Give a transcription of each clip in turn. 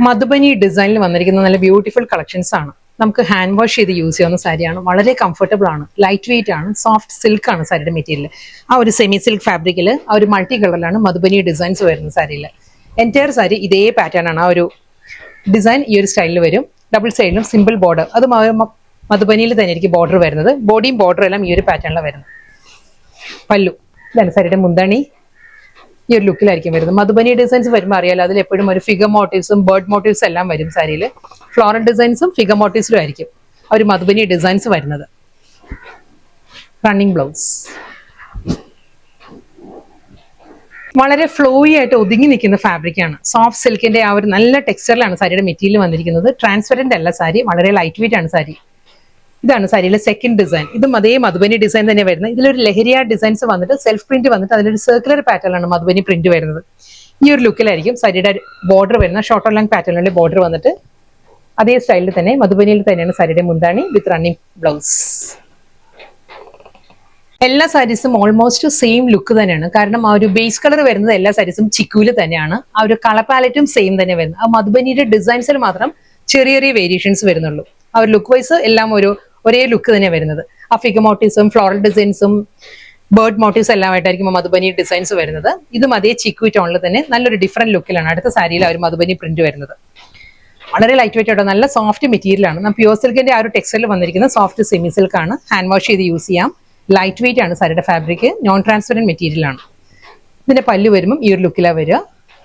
മധുബനി ഡിസൈനിൽ വന്നിരിക്കുന്ന നല്ല ബ്യൂട്ടിഫുൾ കളക്ഷൻസ് ആണ്. നമുക്ക് ഹാൻഡ് വാഷ് ചെയ്ത് യൂസ് ചെയ്യാവുന്ന സാരിയാണ്. വളരെ കംഫർട്ടബിൾ ആണ്, ലൈറ്റ് വെയിറ്റ് ആണ്, സോഫ്റ്റ് സിൽക്ക് ആണ് സാരിയുടെ മെറ്റീരിയൽ. ആ ഒരു സെമി സിൽക്ക് ഫാബ്രിക്കിൽ ആ ഒരു മൾട്ടി കളറിലാണ് മധുബനി ഡിസൈൻസ് വരുന്ന സാരിയിൽ. എൻറ്റയർ സാരി ഇതേ പാറ്റേൺ ആണ്. ആ ഒരു ഡിസൈൻ ഈ ഒരു സ്റ്റൈലിൽ വരും. ഡബിൾ സൈഡിലും സിമ്പിൾ ബോർഡർ, അത് മധുബനിയിൽ തന്നെ ആയിരിക്കും ബോർഡർ വരുന്നത്. ബോഡിയും ബോർഡറും എല്ലാം ഈ ഒരു പാറ്റേണിലാണ് വരുന്നത്. പല്ലു ഇതാണ് സാരിയുടെ മുന്താണി. ഈ ഒരു ലുക്കിലായിരിക്കും വരുന്നത്. മധുബനി ഡിസൈൻസ് വരുമ്പോൾ അറിയാലോ, അതിൽ എപ്പോഴും ഒരു ഫിഗർ മോട്ടീവ്സും ബേർഡ് മോട്ടീവ്സ് എല്ലാം വരും സാരിയിൽ. ഫ്ലോറൽ ഡിസൈൻസും ഫിഗർ മോട്ടീവ്സിലും ആയിരിക്കും ആ ഒരു മധുബനി ഡിസൈൻസ് വരുന്നത്. റണ്ണിങ് ബ്ലൗസ് വളരെ ഫ്ലോയി ആയിട്ട് ഒതുങ്ങി നിൽക്കുന്ന ഫാബ്രിക്കാണ്. സോഫ്റ്റ് സിൽക്കിന്റെ ആ ഒരു നല്ല ടെക്സ്ചറിലാണ് സാരിയുടെ മെറ്റീരിയൽ വന്നിരിക്കുന്നത്. ട്രാൻസ്പെറന്റ് അല്ല സാരി, വളരെ ലൈറ്റ് വെയിറ്റ് ആണ് സാരി. ഇതാണ് സാരിയിലെ സെക്കൻഡ് ഡിസൈൻ. ഇതും അതേ മധുബനി ഡിസൈൻ തന്നെ വരുന്നത്. ഇതിലൊരു ലഹരിയ ഡിസൈൻസ് വന്നിട്ട് സെൽഫ് പ്രിന്റ് വന്നിട്ട് അതിലൊരു സർക്കുലർ പാറ്റേണിലാണ് മധുബനി പ്രിന്റ് വരുന്നത്. ഈ ഒരു ലുക്കിലായിരിക്കും സാരിയുടെ ബോർഡർ വരുന്ന. ഷോർട്ട് ലെങ്ത് പാറ്റേണിലെ ബോർഡർ വന്നിട്ട് അതേ സ്റ്റൈലിൽ തന്നെ മധുബനിയിൽ തന്നെയാണ് സാരിയുടെ മുന്താണി വിത്ത് റണ്ണിങ് ബ്ലൗസ്. എല്ലാ സാരീസും ഓൾമോസ്റ്റ് സെയിം ലുക്ക് തന്നെയാണ്. കാരണം ആ ഒരു ബേസ് കളർ വരുന്നത് എല്ലാ സാരീസും ചിക്കുവിൽ തന്നെയാണ്. ആ ഒരു കളർ പാലറ്റും സെയിം തന്നെ വരുന്നത്. ആ മധുബനിയുടെ ഡിസൈൻസിൽ മാത്രം ചെറിയ ചെറിയ വേരിയേഷൻസ് വരുന്നുള്ളൂ. ആ ഒരു ലുക്ക് വൈസ് എല്ലാം ഒരേ ലുക്ക് തന്നെ വരുന്നത്. ആ ഫിഗർ മോട്ടീവ്സും ഫ്ലോറൽ ഡിസൈൻസും ബേർഡ് മോട്ടീവ്സ് എല്ലാം ആയിട്ടായിരിക്കും മധുബനി ഡിസൈൻസ് വരുന്നത്. ഇതും അതേ ചിക്കു ടോണിൽ തന്നെ നല്ലൊരു ഡിഫറെന്റ് ലുക്കിലാണ് അടുത്ത സാരിയിൽ ആ ഒരു മധുബനി പ്രിന്റ് വരുന്നത്. വളരെ ലൈറ്റ് വെയിറ്റ് ആയിട്ട് നല്ല സോഫ്റ്റ് മെറ്റീരിയലാണ്. നമ്മൾ പ്യൂർ സിൽക്കിന്റെ ആ ഒരു ടെക്സ്റ്റൈലിൽ വന്നിരിക്കുന്ന സോഫ്റ്റ് സെമി സിൽക്ക് ആണ്. ഹാൻഡ് വാഷ് ചെയ്ത് യൂസ് ചെയ്യാം. ലൈറ്റ് വെയിറ്റ് ആണ് സാരിയുടെ ഫാബ്രിക്. നോൺ ട്രാൻസ്പെറന്റ് മെറ്റീരിയൽ ആണ്. ഇതിന്റെ പല്ല് വരുമ്പോൾ ഈ ഒരു ലുക്കിലാണ് വരിക.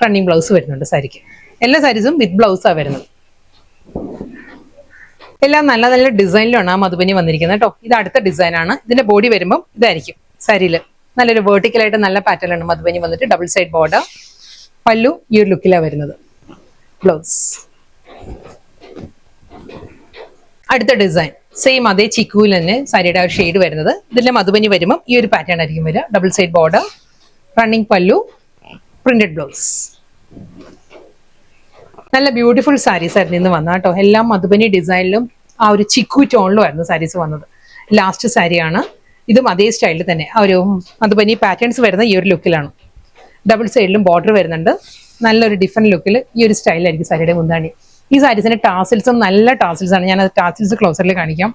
റണ്ണിങ് ബ്ലൗസ് വരുന്നുണ്ട് സാരിക്ക്. എല്ലാ സാരീസും വിത്ത് ബ്ലൗസാണ് വരുന്നത്. എല്ലാം നല്ല നല്ല ഡിസൈനിലാണ് ആ മധുബനി വന്നിരിക്കുന്നത് കേട്ടോ. ഇത് അടുത്ത ഡിസൈൻ ആണ്. ഇതിന്റെ ബോഡി വരുമ്പോൾ ഇതായിരിക്കും സാരിയിൽ. നല്ലൊരു വേർട്ടിക്കലായിട്ട് നല്ല പാറ്റേണിലാണ് മധുബനി വന്നിട്ട്. Double side border. പല്ലു ഈ ഒരു ലുക്കിലാണ് വരുന്നത്. ബ്ലൗസ്. അടുത്ത ഡിസൈൻ സെയിം അതേ ചിക്കുവിൽ തന്നെ സാരിയുടെ ആ ഒരു ഷെയ്ഡ് വരുന്നത്. ഇതിന്റെ മധുബനി വരുമ്പോൾ ഈ ഒരു പാറ്റേൺ ആയിരിക്കും വരിക. ഡബിൾ സൈഡ് ബോർഡർ, റണ്ണിങ് പല്ലു, പ്രിന്റഡ് ബ്ലൗസ്. നല്ല ബ്യൂട്ടിഫുൾ സാരീസ് ആയിരുന്നു ഇന്ന് വന്നത് കേട്ടോ. എല്ലാം മധുബനി ഡിസൈനിലും ആ ഒരു ചിക്കു ടോണിലും ആയിരുന്നു സാരീസ് വന്നത്. ലാസ്റ്റ് സാരിയാണ്. ഇതും അതേ സ്റ്റൈലിൽ തന്നെ ആ ഒരു മധുബനി പാറ്റേൺസ് വരുന്ന ഈ ഒരു ലുക്കിലാണ്. ഡബിൾ സൈഡിലും ബോർഡർ വരുന്നുണ്ട്. നല്ലൊരു ഡിഫറെന്റ് ലുക്കിൽ ഈ ഒരു സ്റ്റൈലായിരിക്കും സാരിയുടെ മുന്താണി. ഈ സാരീസിന്റെ ടാസിൽസും നല്ല ടാസിൽസ് ആണ്. ഞാനത് ടാസിൽസ് ക്ലോസറിൽ കാണിക്കാം.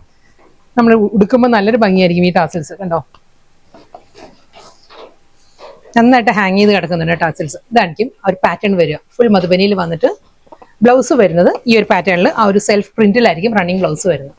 നമ്മൾ ഉടുക്കുമ്പോൾ നല്ലൊരു ഭംഗിയായിരിക്കും ഈ ടാസിൽസ്. കണ്ടോ, നന്നായിട്ട് ഹാങ് ചെയ്ത് കിടക്കുന്നുണ്ട് ടാസിൽസ്. ഇതായിരിക്കും ആ ഒരു പാറ്റേൺ വരിക. ഫുൾ മധുബനിയിൽ വന്നിട്ട് ബ്ലൗസ് വരുന്നത് ഈ ഒരു പാറ്റേണിൽ ആ ഒരു സെൽഫ് പ്രിന്റിലായിരിക്കും റണ്ണിങ് ബ്ലൗസ് വരുന്നത്.